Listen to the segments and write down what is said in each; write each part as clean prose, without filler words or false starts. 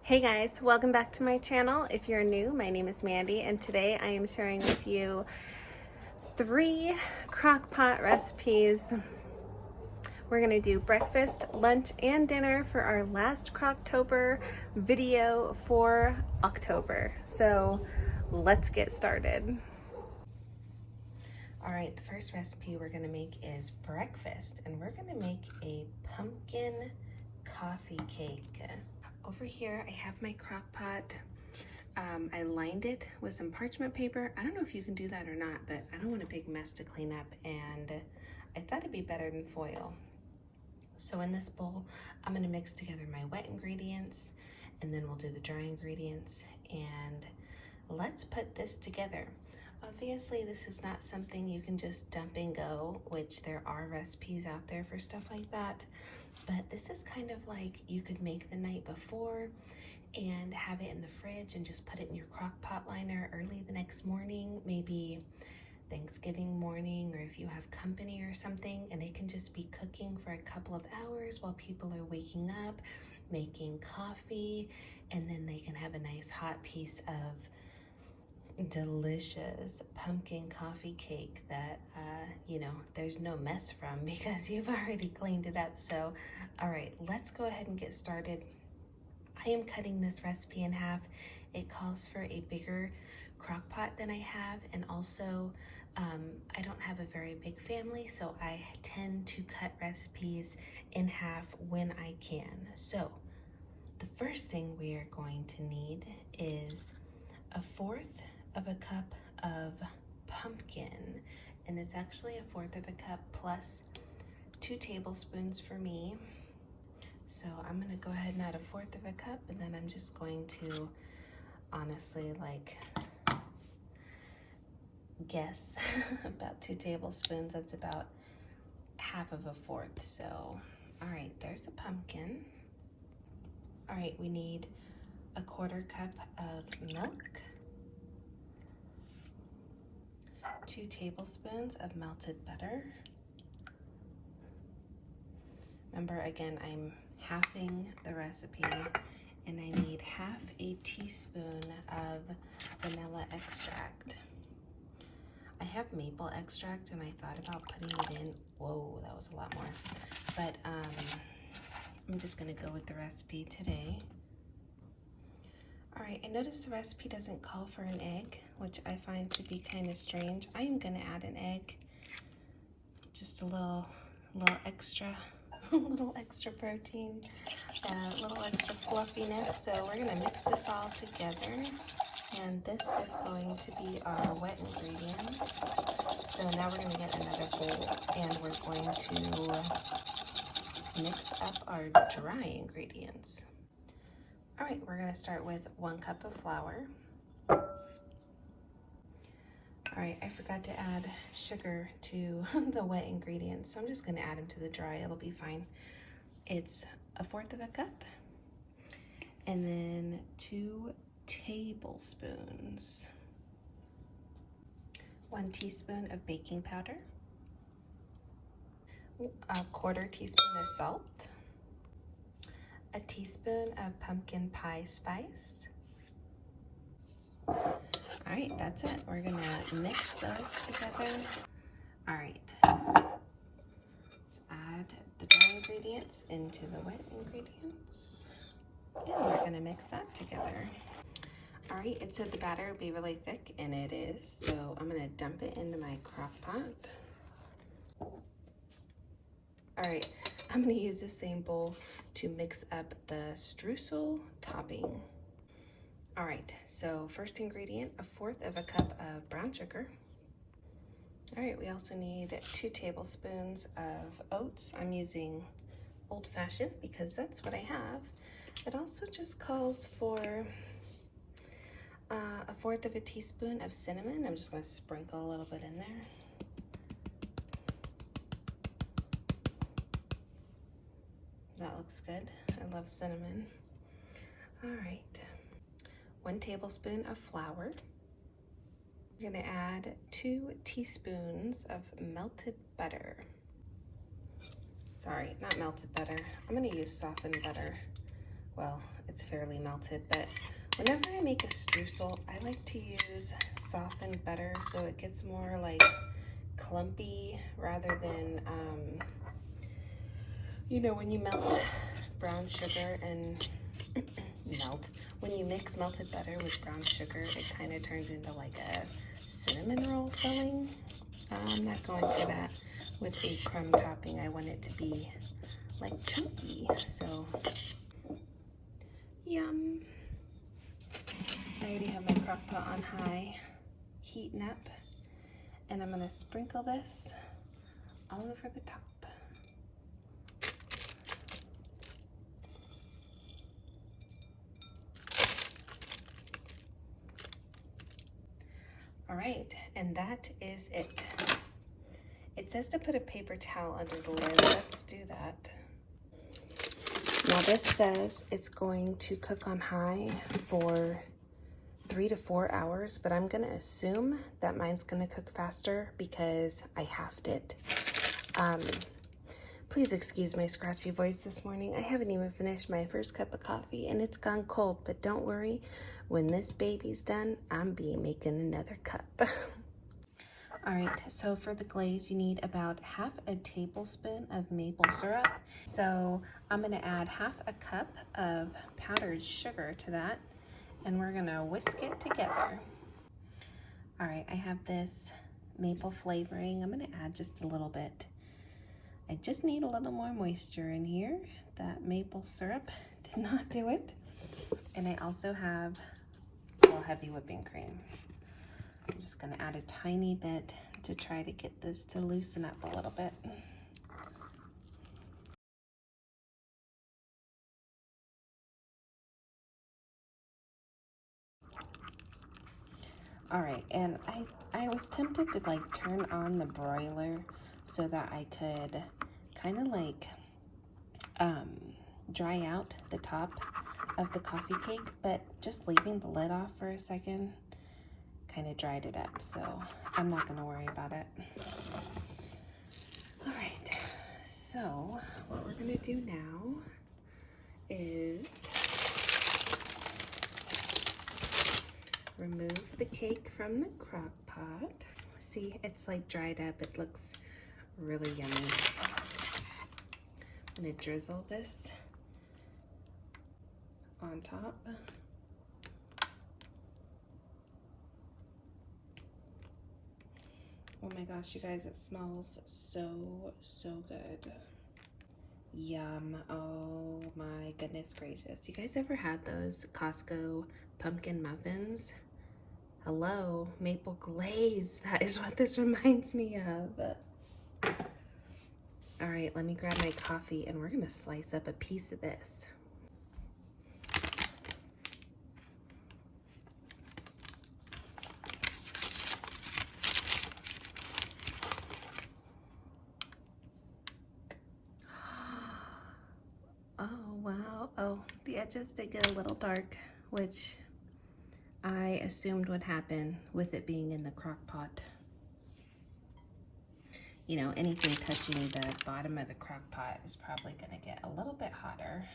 Hey guys, welcome back to my channel. If you're new, my name is Mandy and today I am sharing with you 3 crockpot recipes. We're gonna do breakfast, lunch, and dinner for our last Crocktober video for October. So let's get started. All right, the first recipe we're gonna make is breakfast, and we're gonna make a pumpkin coffee cake. Over here, I have my crock pot. I lined it with some parchment paper. I don't know if you can do that or not, but I don't want a big mess to clean up, and I thought it'd be better than foil. So in this bowl, I'm gonna mix together my wet ingredients, and then we'll do the dry ingredients, and let's put this together. Obviously, this is not something you can just dump and go, which there are recipes out there for stuff like that. But this is kind of like you could make the night before and have it in the fridge and just put it in your crock pot liner early the next morning, maybe Thanksgiving morning, or if you have company or something, and it can just be cooking for a couple of hours while people are waking up, making coffee, and then they can have a nice hot piece of delicious pumpkin coffee cake that there's no mess from because you've already cleaned it up. So all right, let's go ahead and get started. I am cutting this recipe in half. It calls for a bigger crock pot than I have, and also I don't have a very big family, so I tend to cut recipes in half when I can. So the first thing we are going to need is 1/4 of a cup of pumpkin, and it's actually 1/4 of a cup plus 2 tablespoons for me. So I'm gonna go ahead and add 1/4 of a cup, and then I'm just going to honestly guess about 2 tablespoons. That's about 1/2 of a 1/4. So all right, there's the pumpkin. All right, we need 1/4 cup of milk, 2 tablespoons of melted butter. Remember, again, I'm halving the recipe, and I need 1/2 a teaspoon of vanilla extract. I have maple extract, and I thought about putting it in. Whoa, that was a lot more. But I'm just gonna go with the recipe today. All right, I noticed the recipe doesn't call for an egg, which I find to be kind of strange. I am gonna add an egg, just a little extra, a little extra protein, a little extra fluffiness. So we're gonna mix this all together, and this is going to be our wet ingredients. So now we're gonna get another bowl, and we're going to mix up our dry ingredients. All right, we're gonna start with 1 cup of flour. All right, I forgot to add sugar to the wet ingredients, so I'm just gonna add them to the dry, it'll be fine. It's 1/4 of a cup, and then 2 tablespoons. 1 teaspoon of baking powder, 1/4 teaspoon of salt, 1 teaspoon of pumpkin pie spice. All right, that's it. We're gonna mix those together. All right, let's add the dry ingredients into the wet ingredients, and we're gonna mix that together. All right, it said the batter would be really thick, and it is, so I'm gonna dump it into my crock pot. All right, I'm gonna use the same bowl to mix up the streusel topping. All right, so first ingredient, 1/4 of a cup of brown sugar. All right, we also need 2 tablespoons of oats. I'm using old-fashioned because that's what I have. It also just calls for 1/4 of a teaspoon of cinnamon. I'm just gonna sprinkle a little bit in there. That looks good. I love cinnamon. All right. 1 tablespoon of flour. I'm gonna add 2 teaspoons of melted butter. Sorry, not melted butter. I'm gonna use softened butter. Well, it's fairly melted, but whenever I make a streusel, I like to use softened butter so it gets more like clumpy rather than, you know, when you melt brown sugar and when you mix melted butter with brown sugar, it kind of turns into like a cinnamon roll filling. I'm not going for that with a crumb topping. I want it to be like chunky, so yum. I already have my crock pot on high, heating up, and I'm gonna sprinkle this all over the top. All right, and that is it. It says to put a paper towel under the lid. Let's do that. Now this says it's going to cook on high for 3 to 4 hours, but I'm gonna assume that mine's gonna cook faster because I halved it. Please excuse my scratchy voice this morning. I haven't even finished my first cup of coffee and it's gone cold, but don't worry, when this baby's done, I'm making another cup. All right, so for the glaze, you need about half a tablespoon of maple syrup. So I'm gonna add half a cup of powdered sugar to that, and we're gonna whisk it together. All right, I have this maple flavoring. I'm gonna add just a little bit. I just need a little more moisture in here. That maple syrup did not do it. And I also have a little heavy whipping cream. I'm just gonna add a tiny bit to try to get this to loosen up a little bit. All right, and I was tempted to like turn on the broiler so that I could kind of like dry out the top of the coffee cake, but just leaving the lid off for a second kind of dried it up, so I'm not gonna worry about it. All right, so what we're gonna do now is remove the cake from the crock pot. See, it's like dried up. It looks really yummy. I'm gonna drizzle this on top. Oh my gosh, you guys, it smells so good. Yum. Oh my goodness gracious. You guys ever had those Costco pumpkin muffins? Hello, maple glaze. That is what this reminds me of. All right, let me grab my coffee and we're gonna slice up a piece of this. Oh, wow. Oh, the edges did get a little dark, which I assumed would happen with it being in the crock pot. You know, anything touching the bottom of the crock pot is probably gonna get a little bit hotter.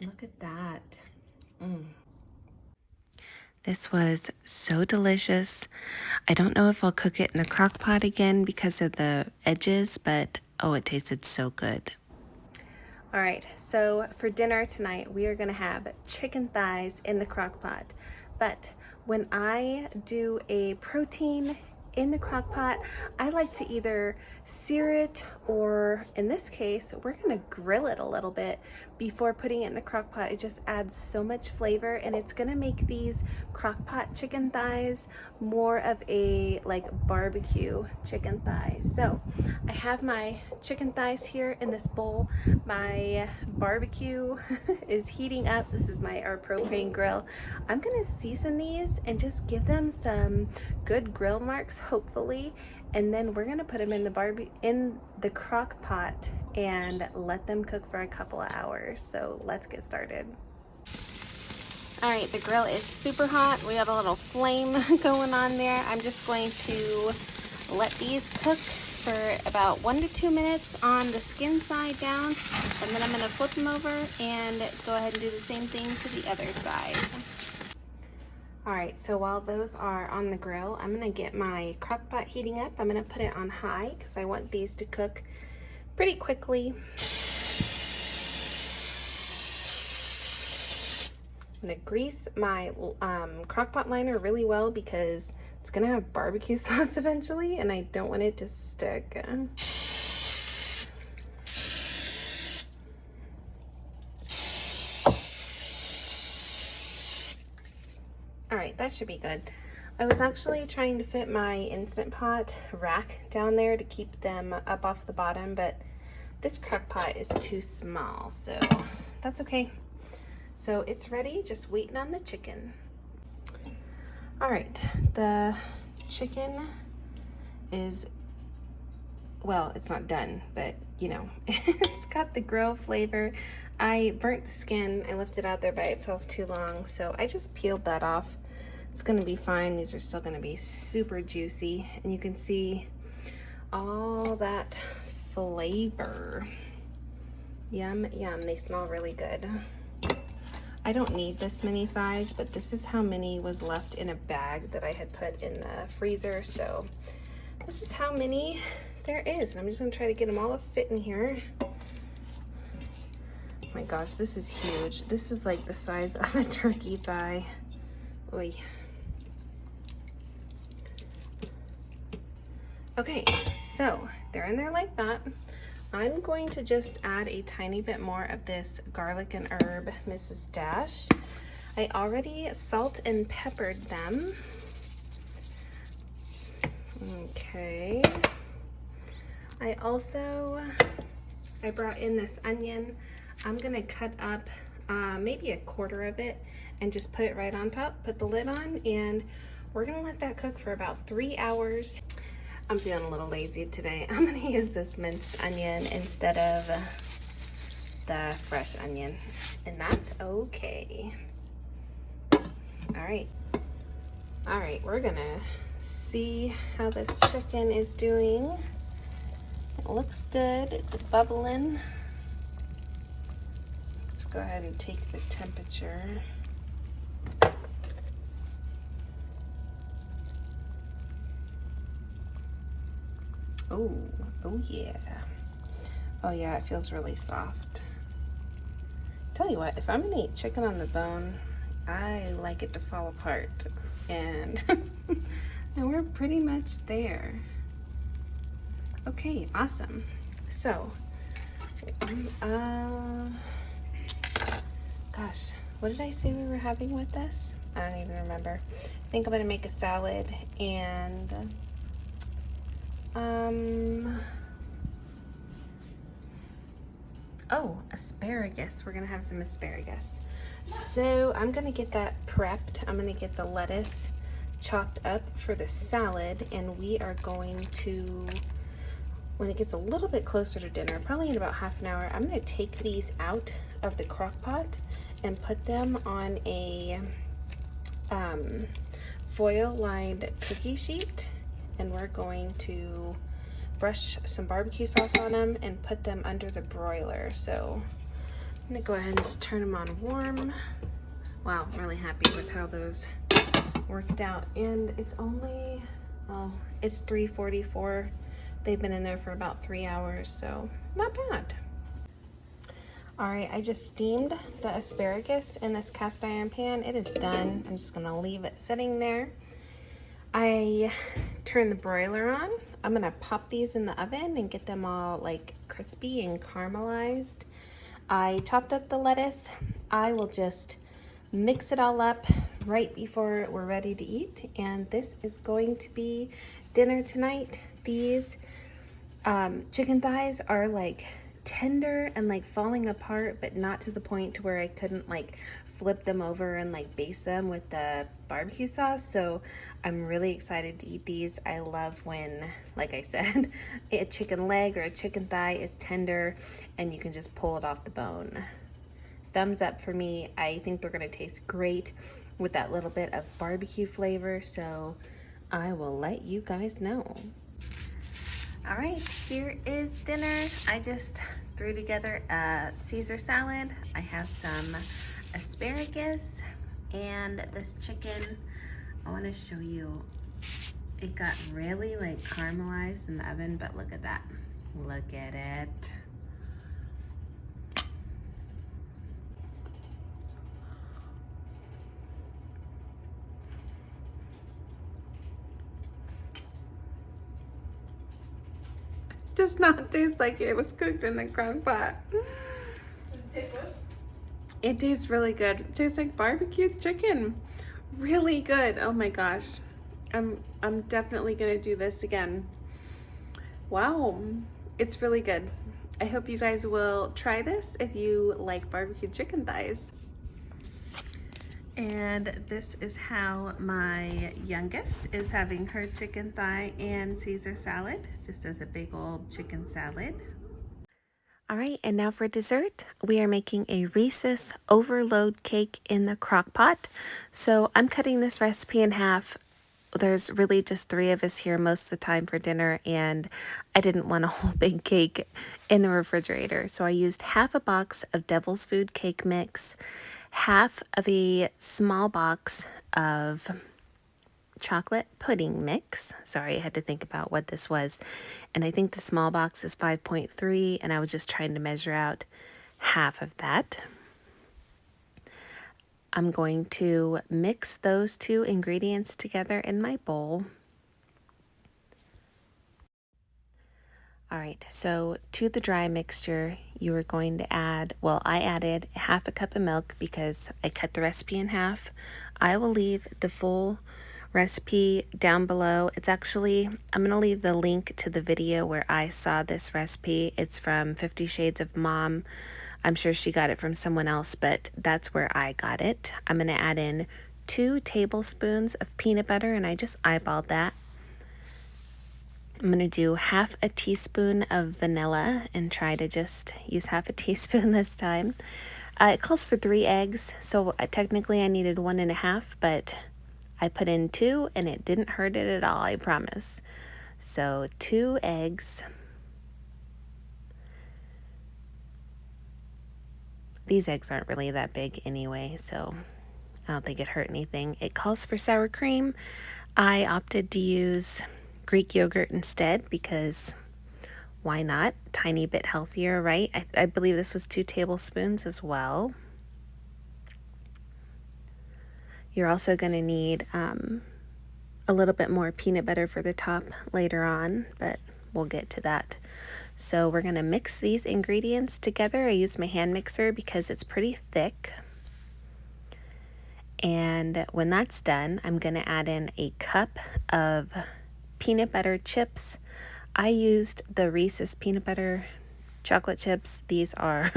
Look at that. This was so delicious. I don't know if I'll cook it in the crock pot again because of the edges, but oh, it tasted so good. All right, so for dinner tonight, we are gonna have chicken thighs in the crock pot. But when I do a protein in the crock pot, I like to either sear it or in this case, we're gonna grill it a little bit before putting it in the crock pot. It just adds so much flavor and it's gonna make these crock pot chicken thighs more of a like barbecue chicken thigh. So I have my chicken thighs here in this bowl. My barbecue is heating up. This is our propane grill. I'm gonna season these and just give them some good grill marks, hopefully, and then we're gonna put them in the crock pot and let them cook for a couple of hours. So let's get started. All right, the grill is super hot. We got a little flame going on there. I'm just going to let these cook for about 1 to 2 minutes on the skin side down, and then I'm gonna flip them over and go ahead and do the same thing to the other side. All right, so while those are on the grill, I'm gonna get my crock pot heating up. I'm gonna put it on high because I want these to cook pretty quickly. I'm gonna grease my crock pot liner really well because it's gonna have barbecue sauce eventually and I don't want it to stick. All right, that should be good. I was actually trying to fit my Instant Pot rack down there to keep them up off the bottom, but this crock pot is too small, so that's okay. So it's ready, just waiting on the chicken. All right, the chicken is, well, it's not done, but you know, it's got the grill flavor. I burnt the skin, I left it out there by itself too long, so I just peeled that off. It's gonna be fine. These are still gonna be super juicy, and you can see all that flavor. Yum, yum, they smell really good. I don't need this many thighs, but this is how many was left in a bag that I had put in the freezer, so this is how many there is. And I'm just gonna try to get them all to fit in here. Oh my gosh, this is huge. This is like the size of a turkey thigh. Oy. Okay, so they're in there like that. I'm going to just add a tiny bit more of this garlic and herb Mrs. Dash. I already salt and peppered them. Okay. I brought in this onion. I'm gonna cut up maybe a quarter of it and just put it right on top, put the lid on, and we're gonna let that cook for about 3 hours. I'm feeling a little lazy today. I'm gonna use this minced onion instead of the fresh onion, and that's okay. All right, we're gonna see how this chicken is doing. It looks good, it's bubbling. Let's go ahead and take the temperature. Oh yeah. Oh yeah, it feels really soft. Tell you what, if I'm gonna eat chicken on the bone, I like it to fall apart. And, and we're pretty much there. Okay, awesome. So, gosh, what did I say we were having with this? I don't even remember. I think I'm gonna make a salad and oh, asparagus. We're gonna have some asparagus. So I'm gonna get that prepped. I'm gonna get the lettuce chopped up for the salad, and we are going to, when it gets a little bit closer to dinner, probably in about half an hour, I'm gonna take these out of the crock pot and put them on a foil lined cookie sheet, and we're going to brush some barbecue sauce on them and put them under the broiler. So I'm gonna go ahead and just turn them on warm. Wow, I'm really happy with how those worked out. And it's only, oh, it's 3:44. They've been in there for about 3 hours, so not bad. All right, I just steamed the asparagus in this cast iron pan. It is done. I'm just gonna leave it sitting there. I turned the broiler on. I'm gonna pop these in the oven and get them all like crispy and caramelized. I chopped up the lettuce. I will just mix it all up right before we're ready to eat. And this is going to be dinner tonight. These chicken thighs are like tender and like falling apart, but not to the point to where I couldn't like flip them over and like baste them with the barbecue sauce. So I'm really excited to eat these. I love when, like I said, a chicken leg or a chicken thigh is tender and you can just pull it off the bone. Thumbs up for me. I think they're gonna taste great with that little bit of barbecue flavor, so I will let you guys know. All right, here is dinner. I just threw together a Caesar salad. I have some asparagus and this chicken. I want to show you. It got really like caramelized in the oven, but look at that. Look at it. Does not taste like it was cooked in a crock pot. Does it taste good? It tastes really good. It tastes like barbecue chicken. Really good. Oh my gosh. I'm definitely gonna do this again. Wow. It's really good. I hope you guys will try this if you like barbecue chicken thighs. And this is how my youngest is having her chicken thigh and Caesar salad, just as a big old chicken salad. All right, and now for dessert, we are making a Reese's overload cake in the crock pot. So I'm cutting this recipe in half. There's really just 3 of us here most of the time for dinner, and I didn't want a whole big cake in the refrigerator. So I used half a box of Devil's Food cake mix, half of a small box of chocolate pudding mix. Sorry, I had to think about what this was. And I think the small box is 5.3, and I was just trying to measure out half of that. I'm going to mix those 2 ingredients together in my bowl. All right, so to the dry mixture, you are going to add, well, I added half a cup of milk because I cut the recipe in half. I will leave the full recipe down below. It's actually, I'm going to leave the link to the video where I saw this recipe. It's from 50 Shades of Mom. I'm sure she got it from someone else, but that's where I got it. I'm going to add in 2 tablespoons of peanut butter, and I just eyeballed that. I'm going to do half a teaspoon of vanilla and try to just use half a teaspoon this time. It calls for 3 eggs, so technically I needed 1.5, but I put in 2 and it didn't hurt it at all, I promise. So 2 eggs. These eggs aren't really that big anyway, so I don't think it hurt anything. It calls for sour cream. I opted to use Greek yogurt instead because why not? Tiny bit healthier, right? I believe this was 2 tablespoons as well. You're also going to need a little bit more peanut butter for the top later on, but we'll get to that. So we're going to mix these ingredients together. I use my hand mixer because it's pretty thick. And when that's done, I'm going to add in a cup of peanut butter chips. I used the Reese's peanut butter chocolate chips. These are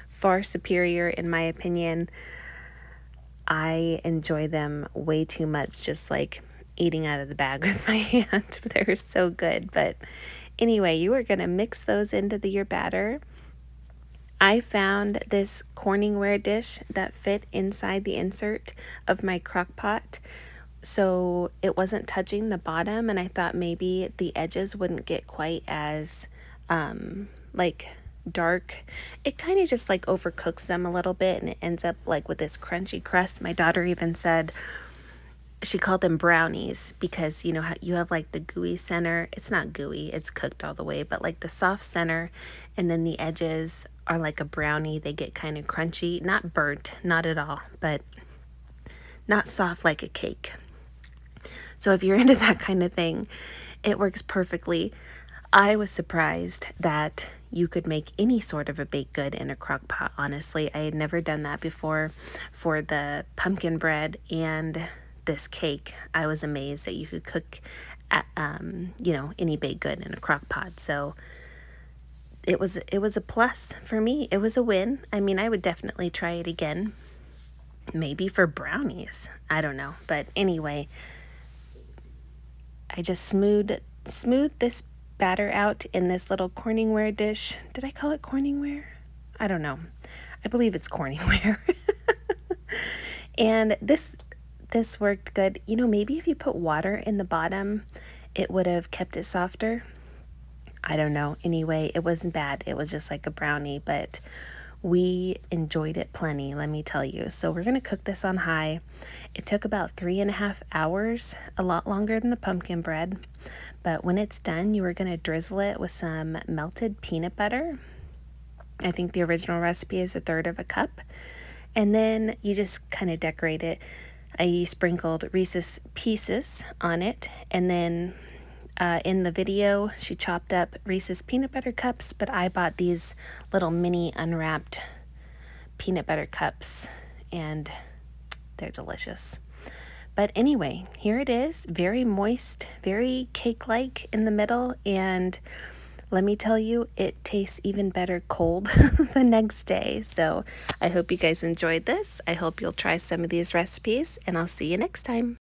far superior in my opinion. I enjoy them way too much, just like eating out of the bag with my hand. They're so good. But anyway, you are going to mix those into your batter. I found this Corningware dish that fit inside the insert of my crock pot, so it wasn't touching the bottom, and I thought maybe the edges wouldn't get quite as like dark. It kind of just like overcooks them a little bit, and it ends up like with this crunchy crust. My daughter even said she called them brownies because you know how you have like the gooey center. It's not gooey, it's cooked all the way, but like the soft center, and then the edges are like a brownie. They get kind of crunchy, not burnt, not at all, but not soft like a cake. So if you're into that kind of thing, it works perfectly. I was surprised that you could make any sort of a baked good in a crock pot, honestly. I had never done that before for the pumpkin bread and this cake. I was amazed that you could cook at, any baked good in a crock pot. So it was a plus for me. It was a win. I mean, I would definitely try it again. Maybe for brownies. I don't know. But anyway, I just smoothed this batter out in this little Corningware dish. Did I call it Corningware? I don't know. I believe it's Corningware. And this worked good. You know, maybe if you put water in the bottom, it would have kept it softer. I don't know. Anyway, it wasn't bad. It was just like a brownie, but we enjoyed it plenty, let me tell you. So we're going to cook this on high. It took about 3.5 hours, a lot longer than the pumpkin bread. But when it's done, you are going to drizzle it with some melted peanut butter. I think the original recipe is 1/3 of a cup. And then you just kind of decorate it. I sprinkled Reese's Pieces on it, and then in the video, she chopped up Reese's peanut butter cups, but I bought these little mini unwrapped peanut butter cups, and they're delicious. But anyway, here it is, very moist, very cake-like in the middle, and let me tell you, it tastes even better cold the next day. So I hope you guys enjoyed this. I hope you'll try some of these recipes, and I'll see you next time.